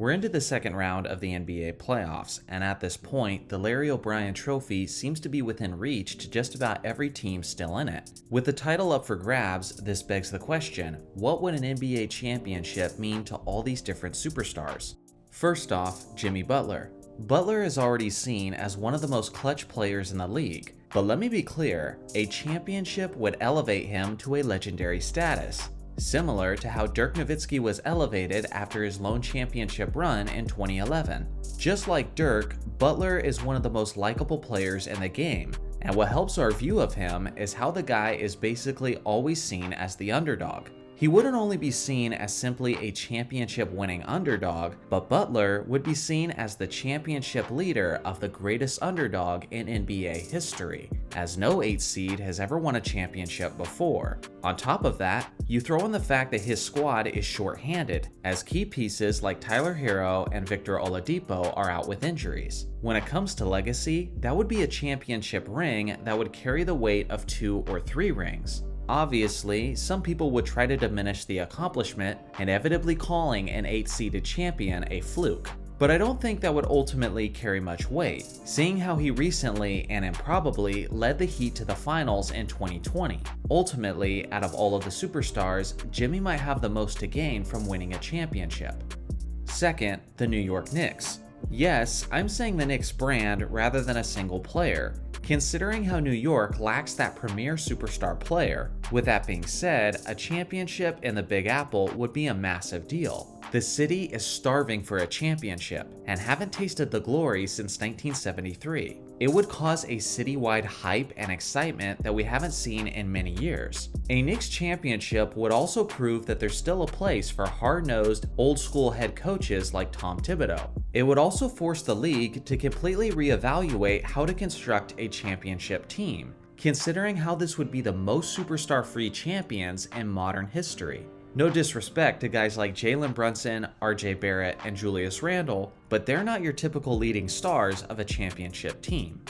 We're into the second round of the NBA playoffs, and at this point, the Larry O'Brien Trophy seems to be within reach to just about every team still in it. With the title up for grabs, this begs the question, what would an NBA championship mean to all these different superstars? First off, Jimmy Butler. Butler is already seen as one of the most clutch players in the league, but let me be clear, a championship would elevate him to a legendary status, similar to how Dirk Nowitzki was elevated after his lone championship run in 2011. Just like Dirk, Butler is one of the most likable players in the game, and what helps our view of him is how the guy is basically always seen as the underdog. He wouldn't only be seen as simply a championship-winning underdog, but Butler would be seen as the championship leader of the greatest underdog in NBA history, as no 8 seed has ever won a championship before. On top of that, you throw in the fact that his squad is short-handed, as key pieces like Tyler Herro and Victor Oladipo are out with injuries. When it comes to legacy, that would be a championship ring that would carry the weight of 2 or 3 rings. Obviously, some people would try to diminish the accomplishment, inevitably calling an 8-seeded champion a fluke. But I don't think that would ultimately carry much weight, seeing how he recently and improbably led the Heat to the finals in 2020. Ultimately, out of all of the superstars, Jimmy might have the most to gain from winning a championship. Second, the New York Knicks. Yes, I'm saying the Knicks brand rather than a single player, considering how New York lacks that premier superstar player. With that being said, a championship in the Big Apple would be a massive deal. The city is starving for a championship and haven't tasted the glory since 1973. It would cause a citywide hype and excitement that we haven't seen in many years. A Knicks championship would also prove that there's still a place for hard-nosed, old-school head coaches like Tom Thibodeau. It would also force the league to completely reevaluate how to construct a championship team, considering how this would be the most superstar-free champions in modern history. No disrespect to guys like Jalen Brunson, RJ Barrett, and Julius Randle, but they're not your typical leading stars of a championship team.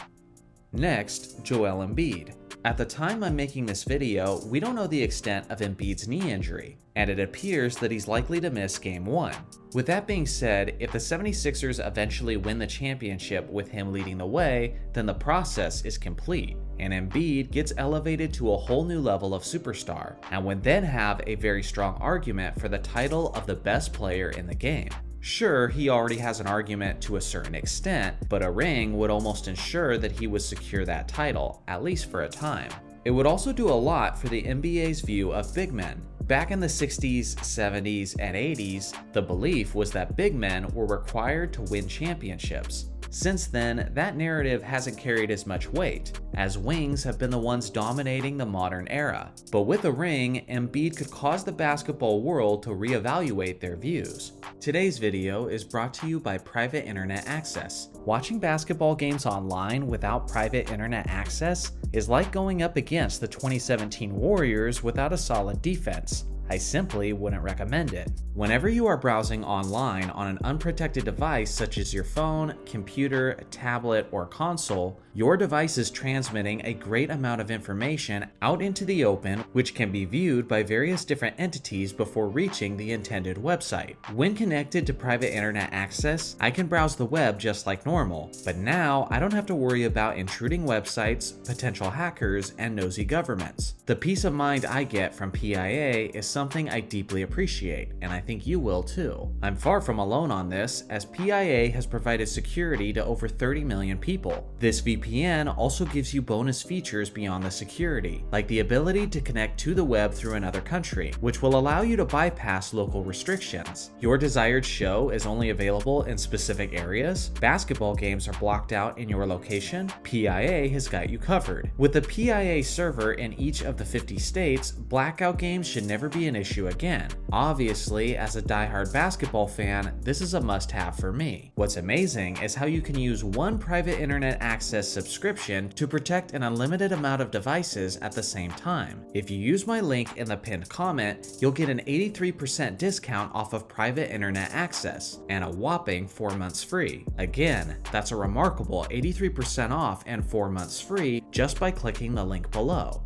Next, Joel Embiid. At the time I'm making this video, we don't know the extent of Embiid's knee injury, and it appears that he's likely to miss Game 1. With that being said, if the 76ers eventually win the championship with him leading the way, then the process is complete, and Embiid gets elevated to a whole new level of superstar, and would then have a very strong argument for the title of the best player in the game. Sure, he already has an argument to a certain extent, but a ring would almost ensure that he would secure that title, at least for a time. It would also do a lot for the NBA's view of big men. Back in the 60s, 70s, and 80s, the belief was that big men were required to win championships. Since then, that narrative hasn't carried as much weight, as wings have been the ones dominating the modern era. But with a ring, Embiid could cause the basketball world to reevaluate their views. Today's video is brought to you by private internet access. Watching basketball games online without private internet access is like going up against the 2017 Warriors without a solid defense. I simply wouldn't recommend it. Whenever you are browsing online on an unprotected device such as your phone, computer, tablet, or console, your device is transmitting a great amount of information out into the open, which can be viewed by various different entities before reaching the intended website. When connected to private internet access, I can browse the web just like normal, but now I don't have to worry about intruding websites, potential hackers, and nosy governments. The peace of mind I get from PIA is something I deeply appreciate, and I think you will too. I'm far from alone on this, as PIA has provided security to over 30 million people. This VPN also gives you bonus features beyond the security, like the ability to connect to the web through another country, which will allow you to bypass local restrictions. Your desired show is only available in specific areas, basketball games are blocked out in your location, PIA has got you covered. With the PIA server in each of the 50 states, blackout games should never be an issue again. Obviously, as a diehard basketball fan, this is a must-have for me. What's amazing is how you can use one private internet access subscription to protect an unlimited amount of devices at the same time. If you use my link in the pinned comment, you'll get an 83% discount off of private internet access and a whopping 4 months free. Again, that's a remarkable 83% off and 4 months free just by clicking the link below.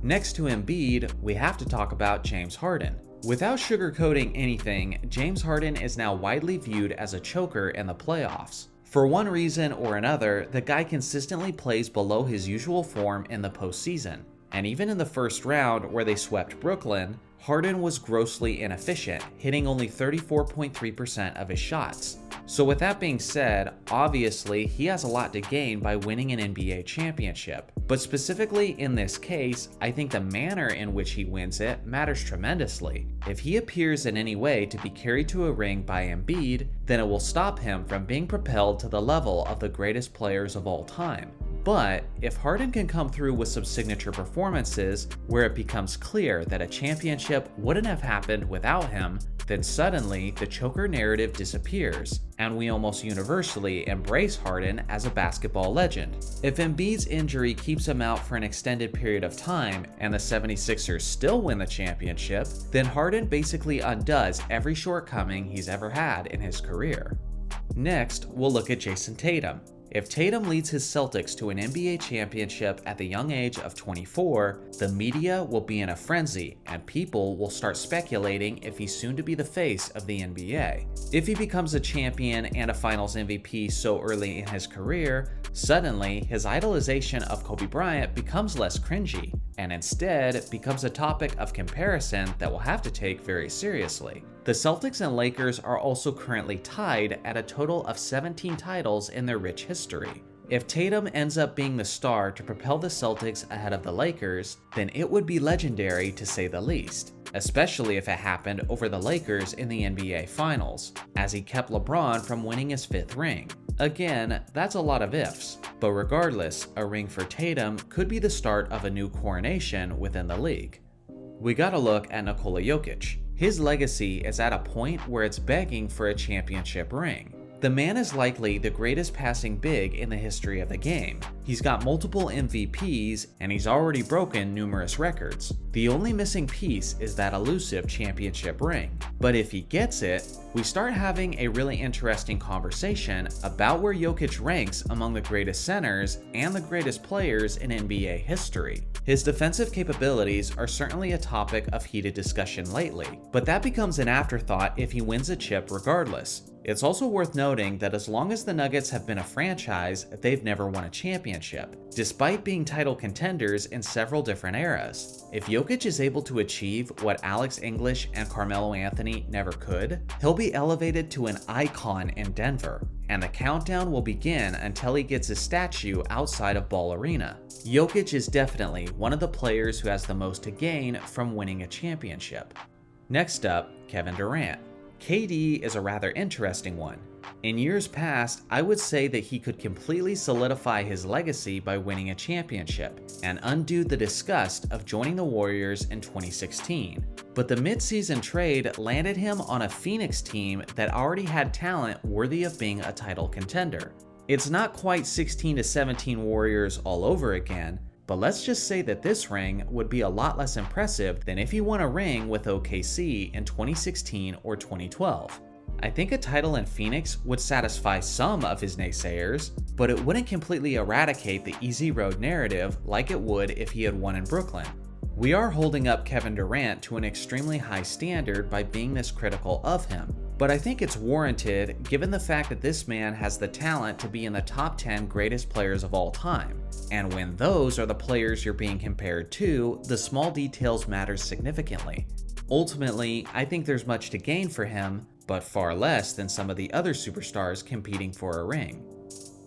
Next to Embiid, we have to talk about James Harden. Without sugarcoating anything, James Harden is now widely viewed as a choker in the playoffs. For one reason or another, the guy consistently plays below his usual form in the postseason. And even in the first round, where they swept Brooklyn, Harden was grossly inefficient, hitting only 34.3% of his shots. So with that being said, obviously he has a lot to gain by winning an NBA championship. But specifically in this case, I think the manner in which he wins it matters tremendously. If he appears in any way to be carried to a ring by Embiid, then it will stop him from being propelled to the level of the greatest players of all time. But if Harden can come through with some signature performances where it becomes clear that a championship wouldn't have happened without him, then suddenly the choker narrative disappears, and we almost universally embrace Harden as a basketball legend. If Embiid's injury keeps him out for an extended period of time and the 76ers still win the championship, then Harden basically undoes every shortcoming he's ever had in his career. Next, we'll look at Jason Tatum. If Tatum leads his Celtics to an NBA championship at the young age of 24, the media will be in a frenzy and people will start speculating if he's soon to be the face of the NBA. If he becomes a champion and a Finals MVP so early in his career, suddenly his idolization of Kobe Bryant becomes less cringy and instead becomes a topic of comparison that we'll have to take very seriously. The Celtics and Lakers are also currently tied at a total of 17 titles in their rich history. If Tatum ends up being the star to propel the Celtics ahead of the Lakers, then it would be legendary to say the least, especially if it happened over the Lakers in the NBA Finals, as he kept LeBron from winning his 5th ring. Again, that's a lot of ifs, but regardless, a ring for Tatum could be the start of a new coronation within the league. We gotta look at Nikola Jokic. His legacy is at a point where it's begging for a championship ring. The man is likely the greatest passing big in the history of the game. He's got multiple MVPs, and he's already broken numerous records. The only missing piece is that elusive championship ring. But if he gets it, we start having a really interesting conversation about where Jokic ranks among the greatest centers and the greatest players in NBA history. His defensive capabilities are certainly a topic of heated discussion lately, but that becomes an afterthought if he wins a chip regardless. It's also worth noting that as long as the Nuggets have been a franchise, they've never won a championship, despite being title contenders in several different eras. If Jokic is able to achieve what Alex English and Carmelo Anthony never could, he'll be elevated to an icon in Denver, and the countdown will begin until he gets his statue outside of Ball Arena. Jokic is definitely one of the players who has the most to gain from winning a championship. Next up, Kevin Durant. KD is a rather interesting one. In years past, I would say that he could completely solidify his legacy by winning a championship and undo the disgust of joining the Warriors in 2016. But the midseason trade landed him on a Phoenix team that already had talent worthy of being a title contender. It's not quite 16-17 Warriors all over again, but let's just say that this ring would be a lot less impressive than if he won a ring with OKC in 2016 or 2012. I think a title in Phoenix would satisfy some of his naysayers, but it wouldn't completely eradicate the easy road narrative like it would if he had won in Brooklyn. We are holding up Kevin Durant to an extremely high standard by being this critical of him, but I think it's warranted given the fact that this man has the talent to be in the top 10 greatest players of all time. And when those are the players you're being compared to, the small details matter significantly. Ultimately, I think there's much to gain for him, but far less than some of the other superstars competing for a ring.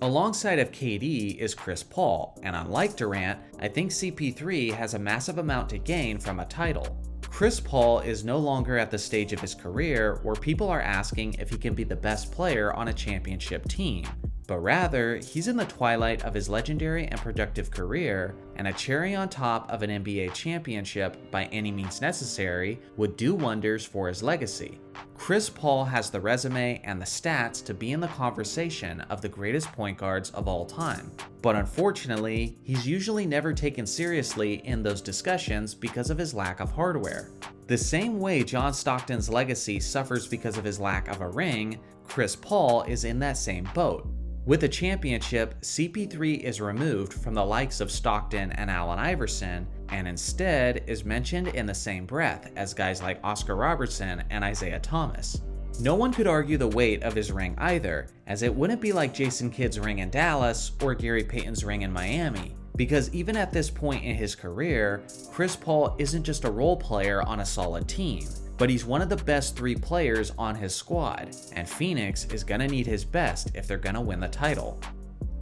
Alongside of KD is Chris Paul, and unlike Durant, I think CP3 has a massive amount to gain from a title. Chris Paul is no longer at the stage of his career where people are asking if he can be the best player on a championship team, but rather, he's in the twilight of his legendary and productive career, and a cherry on top of an NBA championship by any means necessary would do wonders for his legacy. Chris Paul has the resume and the stats to be in the conversation of the greatest point guards of all time, but unfortunately, he's usually never taken seriously in those discussions because of his lack of hardware. The same way John Stockton's legacy suffers because of his lack of a ring, Chris Paul is in that same boat. With the championship, CP3 is removed from the likes of Stockton and Allen Iverson, and instead is mentioned in the same breath as guys like Oscar Robertson and Isaiah Thomas. No one could argue the weight of his ring either, as it wouldn't be like Jason Kidd's ring in Dallas or Gary Payton's ring in Miami, because even at this point in his career, Chris Paul isn't just a role player on a solid team, but he's one of the best 3 players on his squad, and Phoenix is gonna need his best if they're gonna win the title.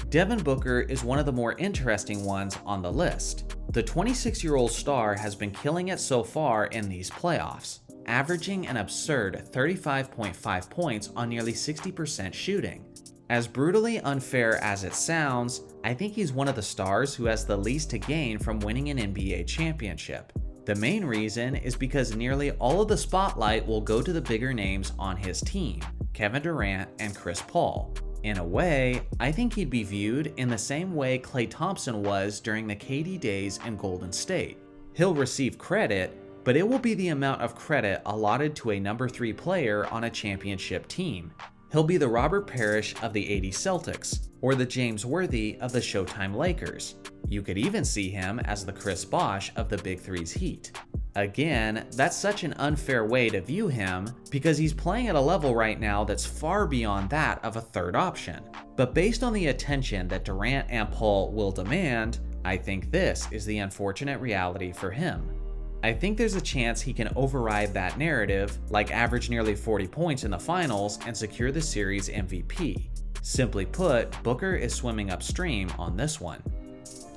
Devin Booker is one of the more interesting ones on the list. The 26-year-old star has been killing it so far in these playoffs, averaging an absurd 35.5 points on nearly 60% shooting. As brutally unfair as it sounds, I think he's one of the stars who has the least to gain from winning an NBA championship. The main reason is because nearly all of the spotlight will go to the bigger names on his team, Kevin Durant and Chris Paul. In a way, I think he'd be viewed in the same way Klay Thompson was during the KD days in Golden State. He'll receive credit, but it will be the amount of credit allotted to a number 3 player on a championship team. He'll be the Robert Parrish of the '80s Celtics, or the James Worthy of the Showtime Lakers. You could even see him as the Chris Bosh of the Big Three's Heat. Again, that's such an unfair way to view him because he's playing at a level right now that's far beyond that of a third option. But based on the attention that Durant and Paul will demand, I think this is the unfortunate reality for him. I think there's a chance he can override that narrative, like average nearly 40 points in the finals and secure the series MVP. Simply put, Booker is swimming upstream on this one.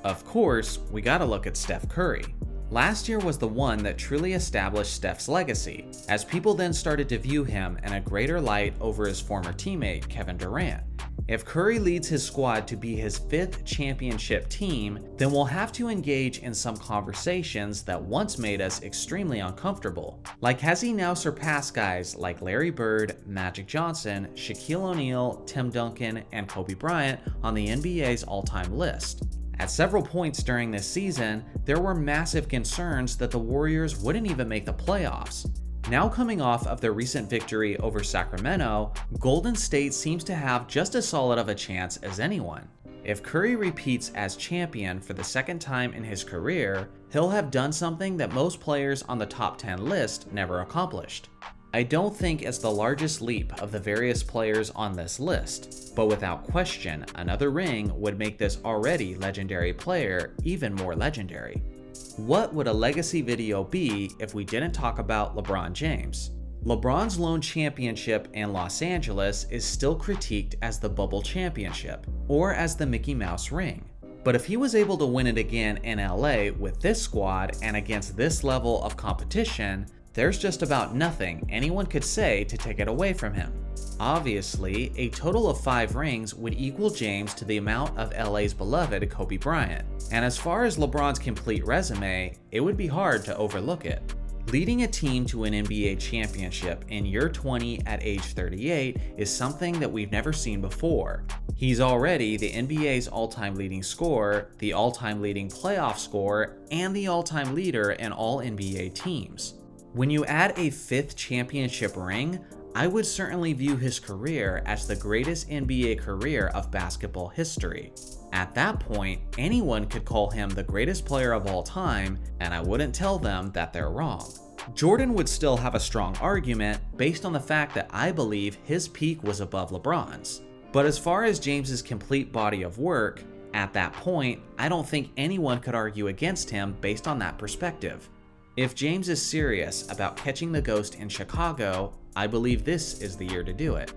Of course, we gotta look at Steph Curry. Last year was the one that truly established Steph's legacy, as people then started to view him in a greater light over his former teammate, Kevin Durant. If Curry leads his squad to be his 5th championship team, then we'll have to engage in some conversations that once made us extremely uncomfortable. Like, has he now surpassed guys like Larry Bird, Magic Johnson, Shaquille O'Neal, Tim Duncan, and Kobe Bryant on the NBA's all-time list? At several points during this season, there were massive concerns that the Warriors wouldn't even make the playoffs. Now coming off of their recent victory over Sacramento, Golden State seems to have just as solid of a chance as anyone. If Curry repeats as champion for the 2nd time in his career, he'll have done something that most players on the top 10 list never accomplished. I don't think it's the largest leap of the various players on this list, but without question, another ring would make this already legendary player even more legendary. What would a legacy video be if we didn't talk about LeBron James? LeBron's lone championship in Los Angeles is still critiqued as the Bubble Championship, or as the Mickey Mouse ring. But if he was able to win it again in LA with this squad and against this level of competition, there's just about nothing anyone could say to take it away from him. Obviously, a total of 5 rings would equal James to the amount of LA's beloved Kobe Bryant. And as far as LeBron's complete resume, it would be hard to overlook it. Leading a team to an NBA championship in year 20 at age 38 is something that we've never seen before. He's already the NBA's all-time leading scorer, the all-time leading playoff scorer, and the all-time leader in all NBA teams. When you add a 5th championship ring, I would certainly view his career as the greatest NBA career of basketball history. At that point, anyone could call him the greatest player of all time, and I wouldn't tell them that they're wrong. Jordan would still have a strong argument based on the fact that I believe his peak was above LeBron's. But as far as James's complete body of work, at that point, I don't think anyone could argue against him based on that perspective. If James is serious about catching the ghost in Chicago, I believe this is the year to do it.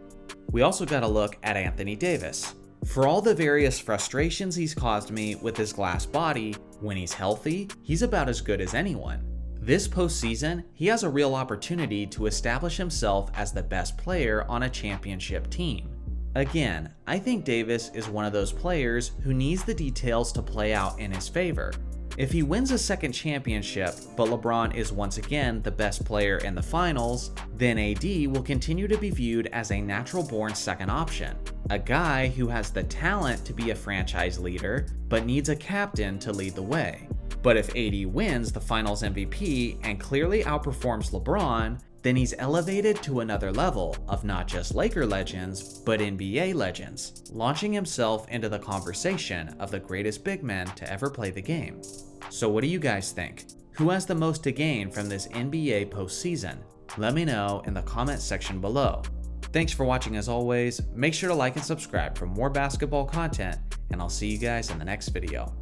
We also got to look at Anthony Davis. For all the various frustrations he's caused me with his glass body, when he's healthy, he's about as good as anyone. This postseason, he has a real opportunity to establish himself as the best player on a championship team. Again, I think Davis is one of those players who needs the details to play out in his favor. If he wins a 2nd championship, but LeBron is once again the best player in the finals, then AD will continue to be viewed as a natural-born 2nd option, a guy who has the talent to be a franchise leader, but needs a captain to lead the way. But if AD wins the finals MVP and clearly outperforms LeBron, then he's elevated to another level of not just Laker legends, but NBA legends, launching himself into the conversation of the greatest big men to ever play the game. So what do you guys think? Who has the most to gain from this NBA postseason? Let me know in the comment section below. Thanks for watching as always. Make sure to like and subscribe for more basketball content, and I'll see you guys in the next video.